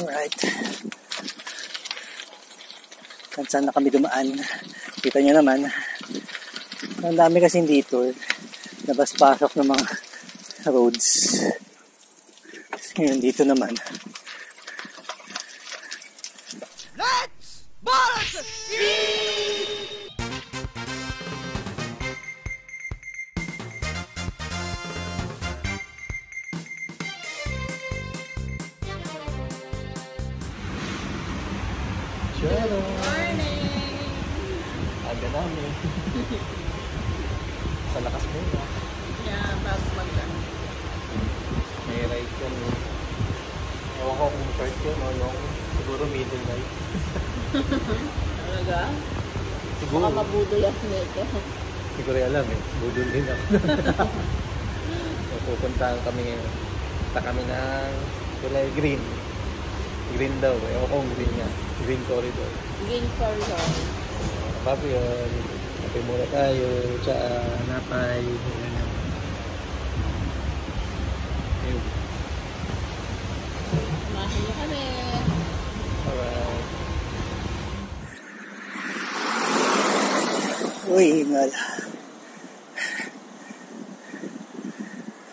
Alright. Saan na kami dumaan. Kita nyo naman. Ang dami kasi dito. Labas-pasok ng mga roads. Ngayon dito naman. Let's bolt! Good morning! Aga namin. Sa lakas muna. Yeah, bago mag-run. May right yun. Ewan ko kung short yun o long. Siguro middle right. Talaga? Siguro. Baka mabudol ako nito. Hindi ko rin alam eh. Budol din ako. So, pupuntahan kami ngayon. Punta kami ng kulay green. Green daw. Ewan ko kung green nga. Green corridor. Green corridor. Bago yun. Kape muna tayo. Tsa, napay. Ayun. Samahan niyo kami. Alright. Uy, hingal.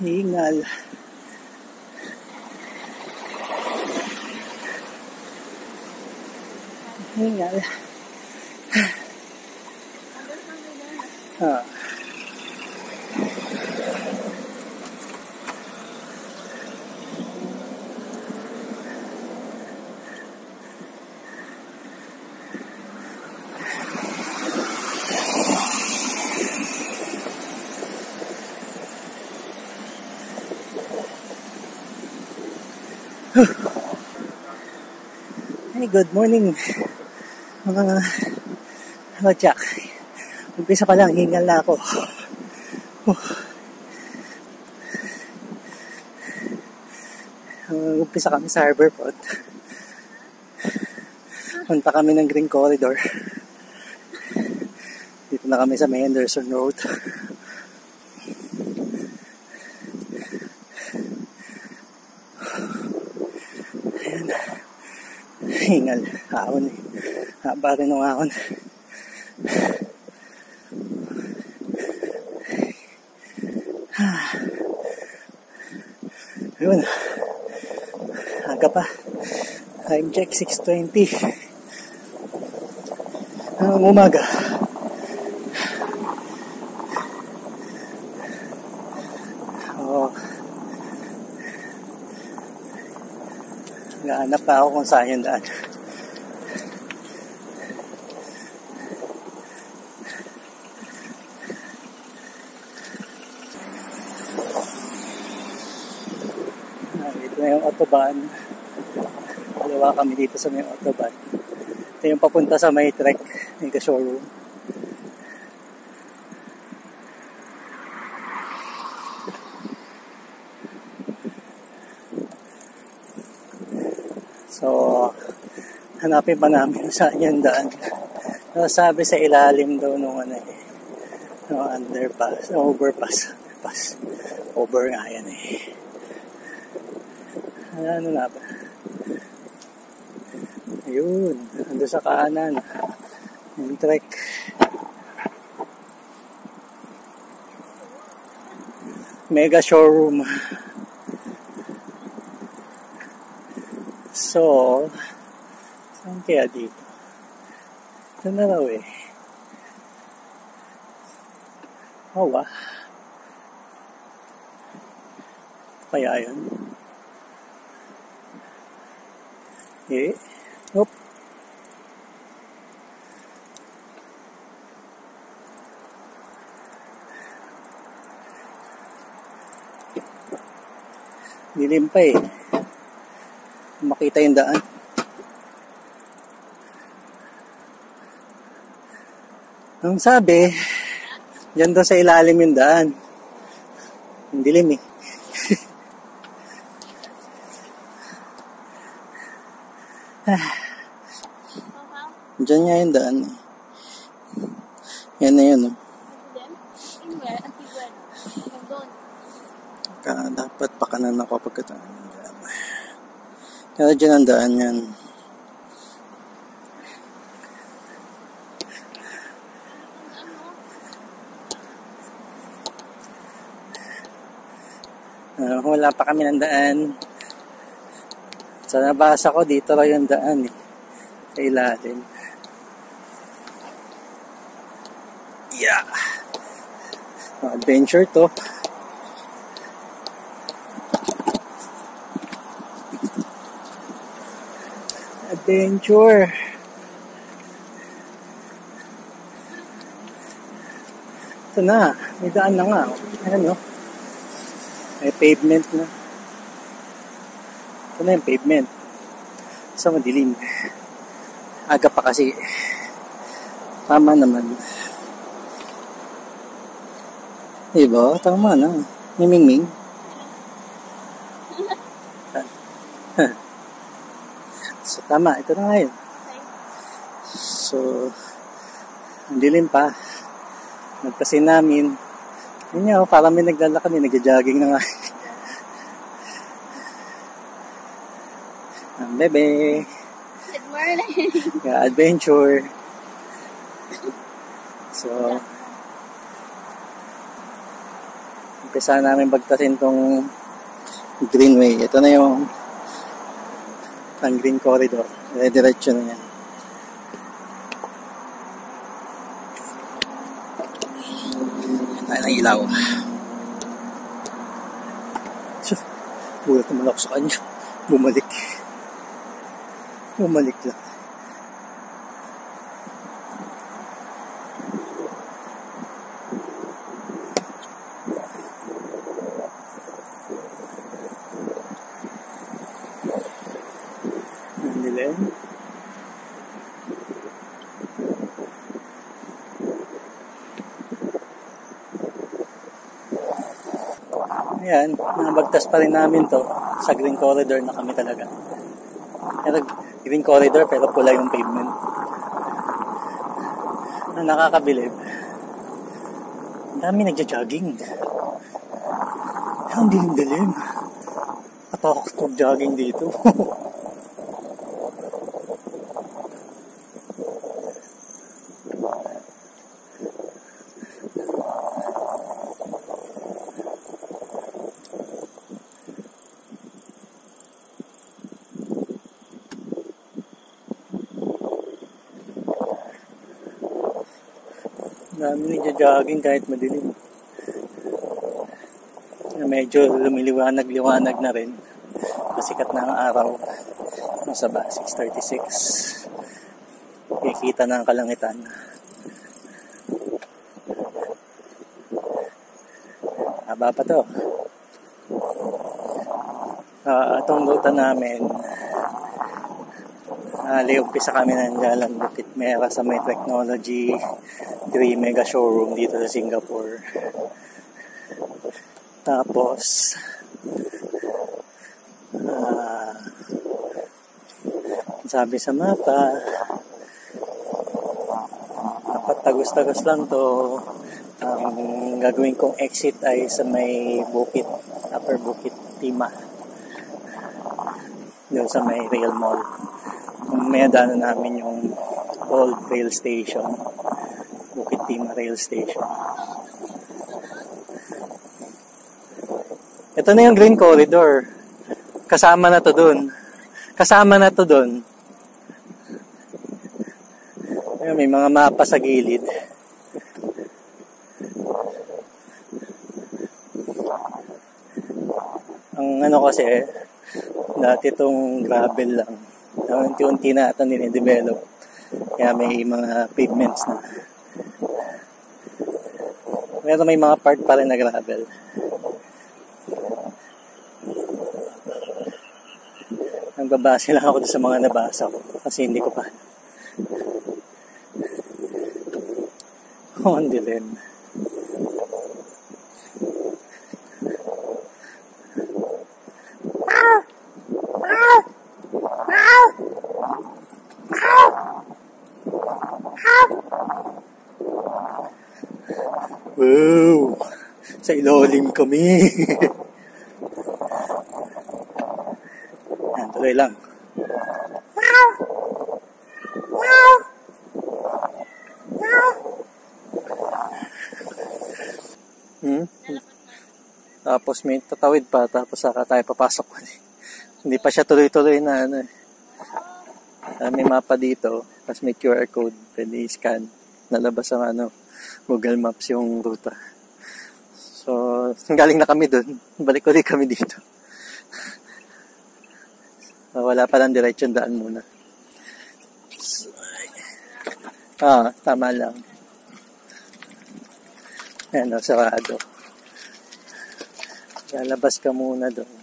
Hingal. Hingal. Ah. Hey, good morning mga Jack. Umpisa pa lang, hingal na ako. Umpisa kami sa Harborport. Punta kami ng Green Corridor. Dito na kami sa may Henderson Road. Ayan. Hingal. Ahon eh. Haba rin ng ahon. Ayun. Aga pa. Time check 6:20. Ang umaga. Oo. Naghahanap pa ako kung saan yung daan. Ito na yung autobahn. Dalawa kami dito sa may autobahn. Ito yung papunta sa may trek, may showroom. So, hanapin pa namin saan yung daan. Sabi sa ilalim daw nung underpass, overpass. Over nga yan eh. Ano na ba? Ayun, ando sa kanan. Yung trek. Mega showroom. So, saan kaya dito? Ito na raw eh. Oh, wow. Kaya yun. Eh. Hop. Dilim pa eh. Makita yung daan. Ang sabi, dyan daw sa ilalim yung daan. Ang dilim eh. Diyan nga yung daan eh. Yan na yun oh. Dapat pakanan ako pagkatapos. Pero dyan ang daan yan. Wala pa kami ng daan. Sa nabasa ko, dito raw yung daan eh. Sa ilalim. Yeah! Adventure to. Adventure. Ito na. May daan na nga. Ayan no. May pavement na. Ito na yung pavement. Sa madilim. Aga pa kasi. Tama naman. Diba? Tama na. May mingming. So, tama. Ito na nga yun. So, ang dilim pa. Nagpasin namin. Yun nga, parang may naglalakad, may nagja-jogging na nga. Ang bebe. Good morning. Yeah, adventure. So, umpisa namin bagtasin tong greenway. Ito na yung ang green corridor. Diretso na yan. Tayo ng ilaw. So, bulat naman ako sa kanya. Bumalik. Bumalik lang. Nandilan. Ayan, nabagtas pa rin namin to sa green corridor na kami talaga. Pero green corridor pero pula yung pavement. Na nakakabilib. Ang dami nagja-jogging. Ang dilim-dilim. Katakot mag-jogging dito. Dami nagja-jogging kahit madilim. Medyo lumiliwanag-liwanag na rin. Pasikat na ang araw. Nasa ba? 6:36. Kikita na ang kalangitan. Haba pa to. Itong ruta namin, umpisa kami ng Jalan Bukit Timah sa may technology 3 mega showroom dito sa Singapore. Tapos sabi sa mapa, dapat tagos-tagos lang to. Ang gagawin kong exit ay sa may Upper Bukit Timah, doon sa may rail mall. May daanan namin yung old rail station, Bukit Timah rail station. Ito na yung green corridor. Kasama na to dun. Ayun, may mga mapa sa gilid. Ang kasi, dati itong gravel lang. Unti-unti na ito ninidevelop. Kaya may mga pavements na. Pero may mga part pa rin na gravel. Nagbabase lang ako sa mga nabasa ko. Kasi hindi ko pa. Ang dilim. Wow! Sa ilalim kami. Tuloy lang. Tapos may tatawid pa, tapos saka tayo papasok. Hindi pa siya tuloy-tuloy na ano. May mapa dito, tapos may QR code, pwede i-scan. Nalabas ang ano, Google Maps yung ruta. So, galing na kami dun. Balik ulit kami dito. Wala palang diretsyon, daan muna. So, tama lang. Ayan, sarado. Lalabas ka muna doon.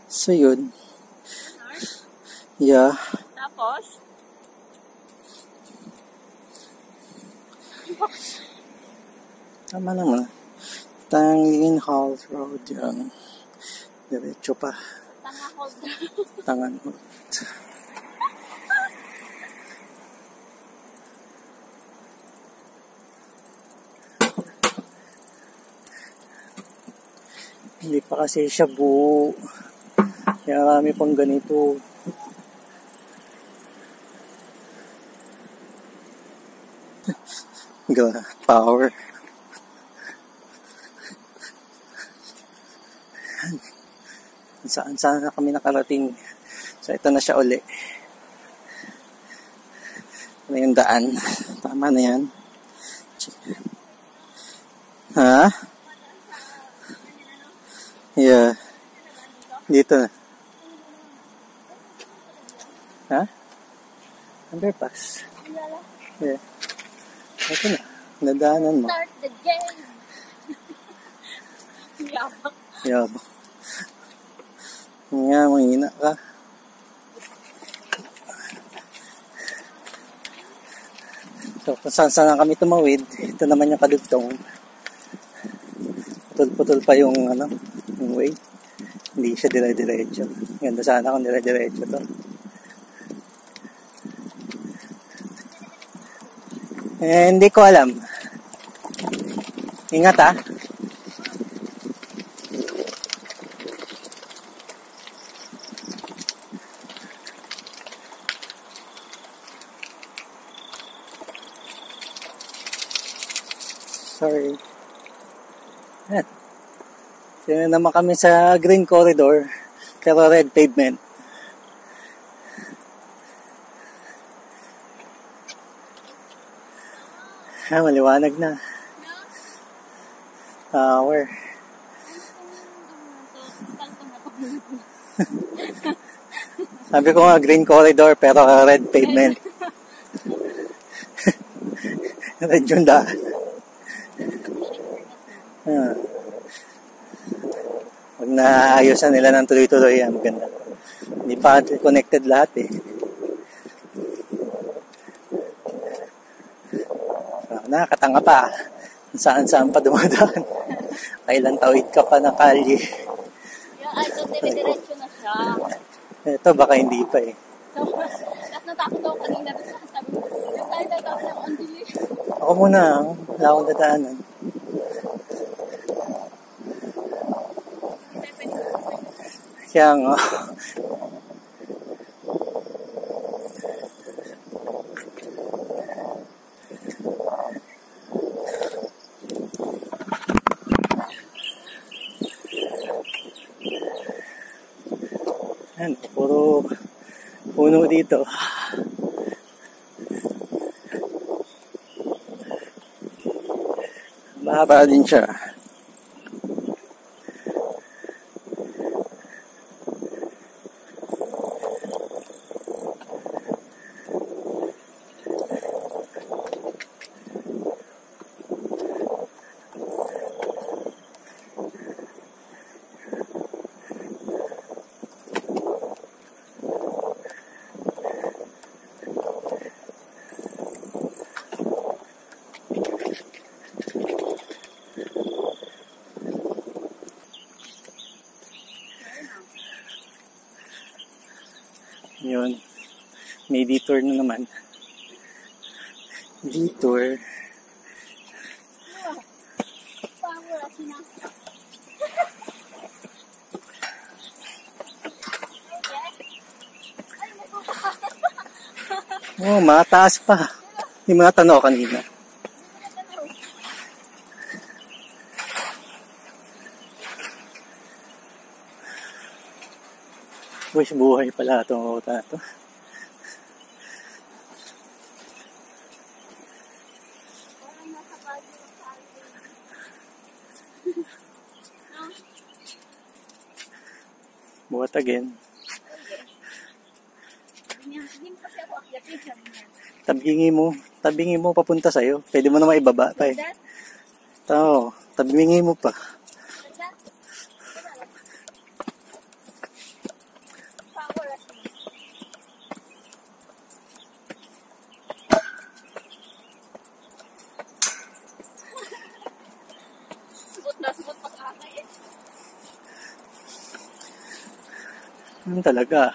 So yun. Yeah. Tapos? Tama naman. Tanglin House Road yan. Diretso pa. Tangan Holt. Hindi pa kasi siya buo. Kaya marami pang ganito. Power. Saan na kami nakarating. So ito na siya uli. Ano yung daan? Tama na yan. Ha? Yeah. Dito na. Ha? Underpass. Yeah. Ito na. Nadaanan mo. Start the game! Yabang. Yabang. Nga, mahina ka. So, kung saan kami tumawid, ito naman yung kadugtong. Putol-putol pa yung, yung way. Hindi siya dire-diretso. Ganda sana kung dire-diretso to. Hindi ko alam. Ingat ha. Sorry. Yan. Sino naman kami sa green corridor, pero red pavement. Maliwanag na. Power. Sabi ko nga green corridor, pero red pavement. Red yung daan. Pag naayusan nila ng tuloy-tuloy yan, maganda. Hindi pa connected lahat eh. Nakakatanga pa. Saan-saan pa dumadaan. Kailan tawid ka pa ng kalye. Yung ito, dire-diretso na siya. Ito, baka hindi pa eh. Tapos natakot ako kanina. Sabi ko, yung tayo dadaan ng andili. Ako muna, wala akong dadaanan. Kaya nga. Yan, puro puno dito. Mahaba din siya. May detour na naman. Detour. Oh, mataas pa. Hindi mo natanaw kanina. Wish buhay pala itong ruta na ito. Buhat again. Tabingi mo papunta sa'yo. Pwede mo na maibaba pa eh. Ito, tabingi mo pa. Ano talaga?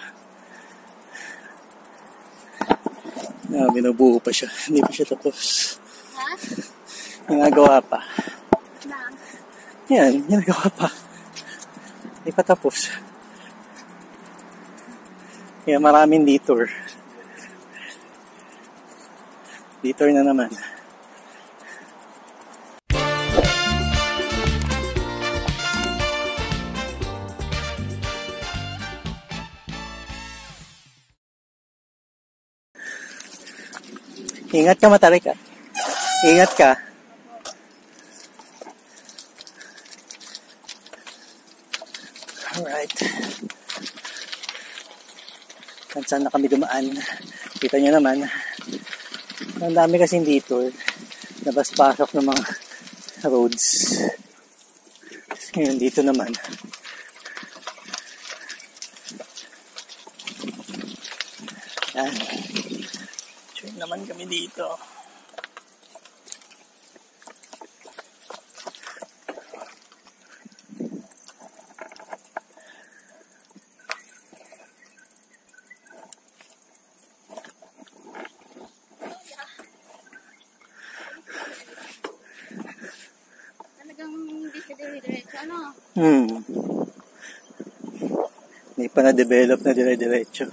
Binubuo pa siya. Hindi pa siya tapos. Ha? Ginagawa pa. Na? Yan, ginagawa pa. Hindi pa tapos. Kaya maraming detour. Detour na naman. Ingat ka, matarik ka. Ingat ka. Alright. Saan na kami dumaan. Kita nyo naman. Ang dami kasing dito. Labas-pasok ng mga roads. Ngayon dito naman. Yan. Check naman kami dito. Hindi pa na-develop na dire-diretso.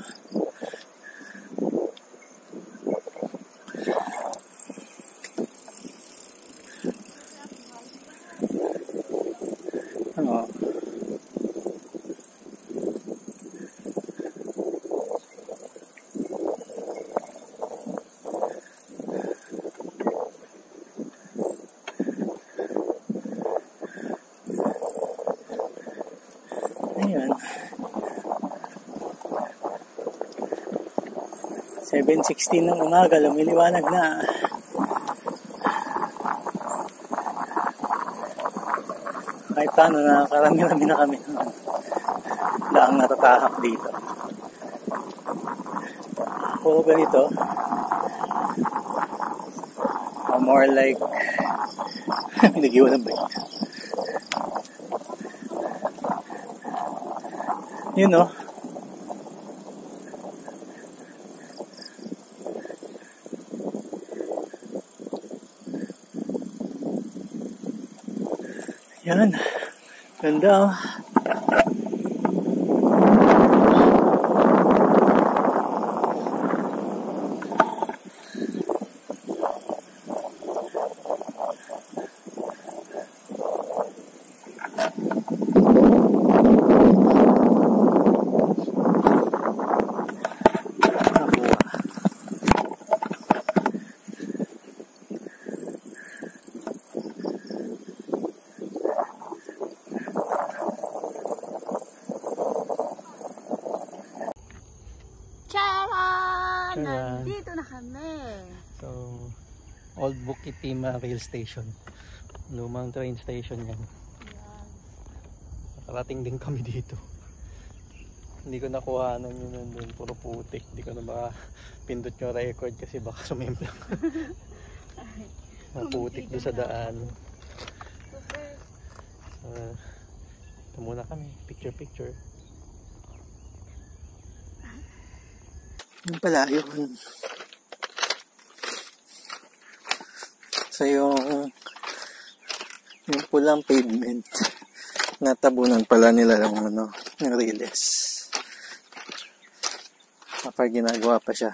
Oo. Ayan. 7:16 ng umaga, lumiliwanag na. Kahit paano, nakakarami-rami na kami. Laang natatahak dito. Puro ganito. More like nagiwan ng bike. You know. Yan. Ganda oh. Nandito na kami. So, Old Bukit Timah Rail Station. Lumang train station yan. Nakarating din kami dito. Hindi ko nakuha yun nandun. Puro putik. Hindi ko na makapindot yung record kasi baka sumemplang. Maputik doon sa daan. Ito muna kami. Picture. Yun pala, yun. So yung pulang pavement, natabunan pala nila ng riles. Kapag ginagawa pa siya,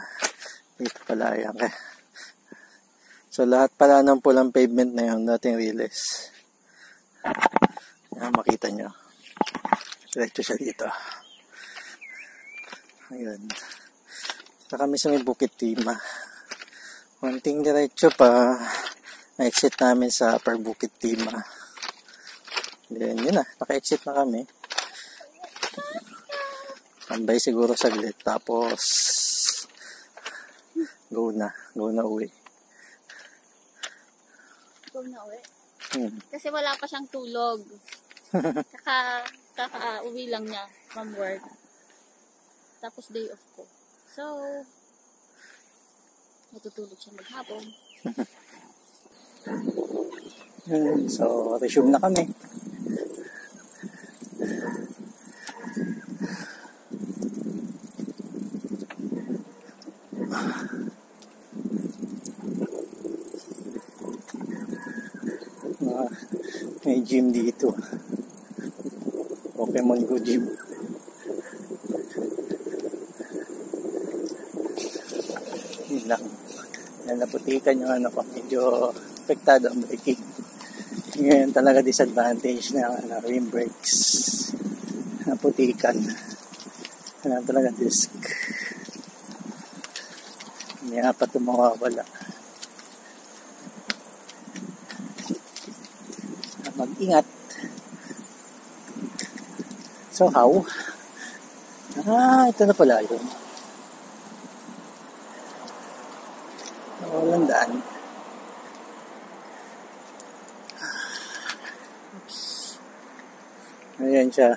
dito pala yan. So lahat pala ng pulang pavement na yun, dating riles. Yan, makita nyo. Diretso siya dito. Ayun. So kami sa may Bukit Timah. Konting diretso pa, na-exit namin sa Upper Bukit Timah. Then yun na, naka-exit na kami. Tambay siguro saglit, tapos go na uwi. Go na uwi? Kasi wala pa siyang tulog. Kaka-uwi lang niya from work. Tapos day off ko. So, matutulog siya maghapon. So, resume na kami. May gym dito. Pokemon Go gym. Yun lang. Yan, naputikan yung ko. Medyo apektado ang braking. Ngayon talaga disadvantage na rim brakes. Naputikan. Yan talaga disc. Hindi nga pa tumawawala. Mag-ingat. So how? Ito na pala yun. Walang daan. Oops. Ayan siya.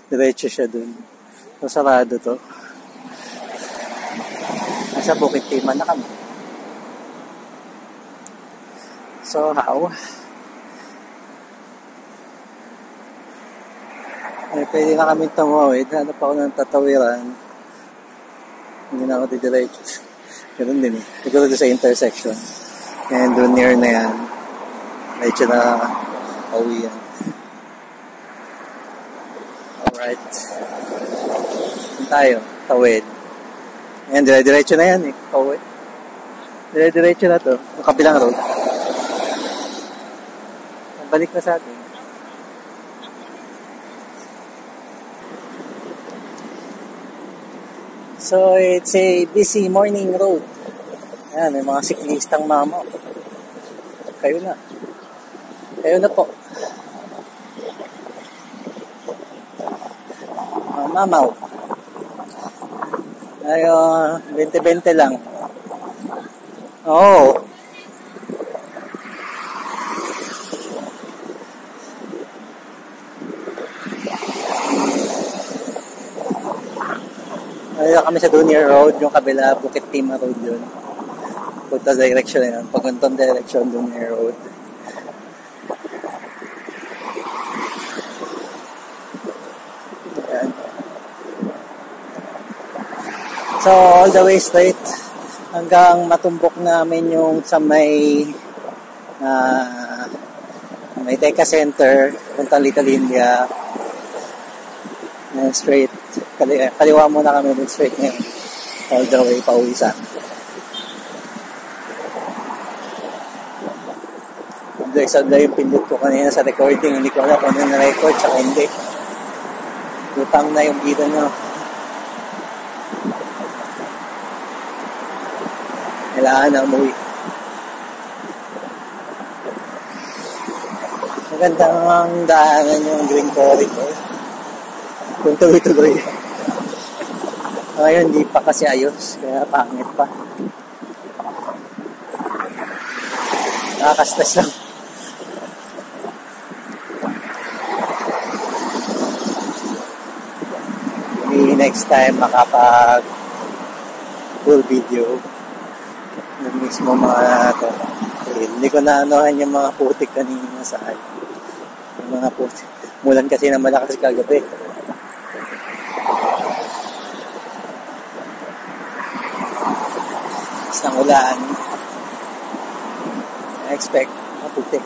Diretso siya dun. So, sarado to. Nasa Bukit Timah na kami. So how? Pwede na kami tumawid. Hanap ako ng tatawiran. Hindi na ako didiretso. Ganun din eh. Siguro doon sa intersection. And doon near na yan. Diretso na pauwi yan. Alright. Saan tayo? Tawid. Ayan, dire-diretso na yan eh. Pauwi. Dire-diretso na to. Ang kabilang road. Balik na sa atin. So, it's a busy morning road. Ayan, may mga siklistang mama. Kayo na. Kayo na po. Mamaw. Ayun, 20-20 lang. Oo. Ayun kami sa Dunier Road, yung kabila, Bukit Timah Road yun. Punta direction na yun. Paguntong direction, Dunier Road. Ayan. So, all the way straight hanggang matumbok namin yung sa may Teka Center, puntang Little India. And straight. Kaliwa muna kami dun straight ngayon. All the way pauwi sa Sabla yung pindot ko kanina sa recording. Hindi ko alam kung ano na-record tsaka hindi. Lutang na yung video nyo. Kailangan na umuwi. Magandang daanan yung green corridor. Kung tuloy-tuloy. Ngayon, hindi pa kasi ayos. Kaya pangit pa. Nakaka-stress lang. Maybe next time makapag full video ng mismo mga ito. Hindi ko naanohan yung mga putik kanina sa akin. Yung mga putik. Mulan kasi na malakas kagabi. lakas ng ulan. I expect maputik.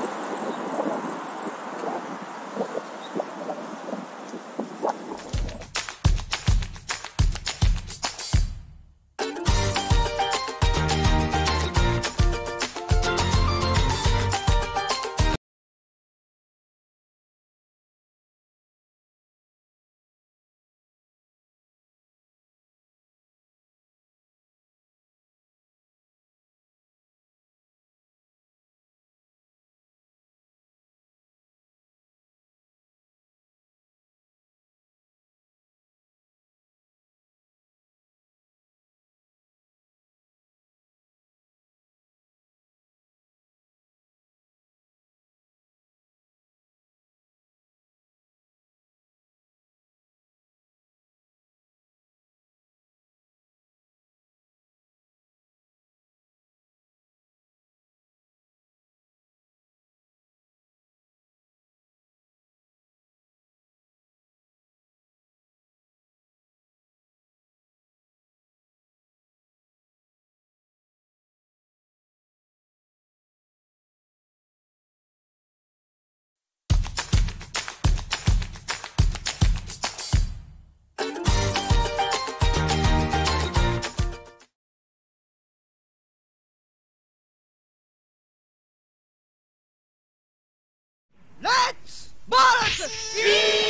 Let's Bolt!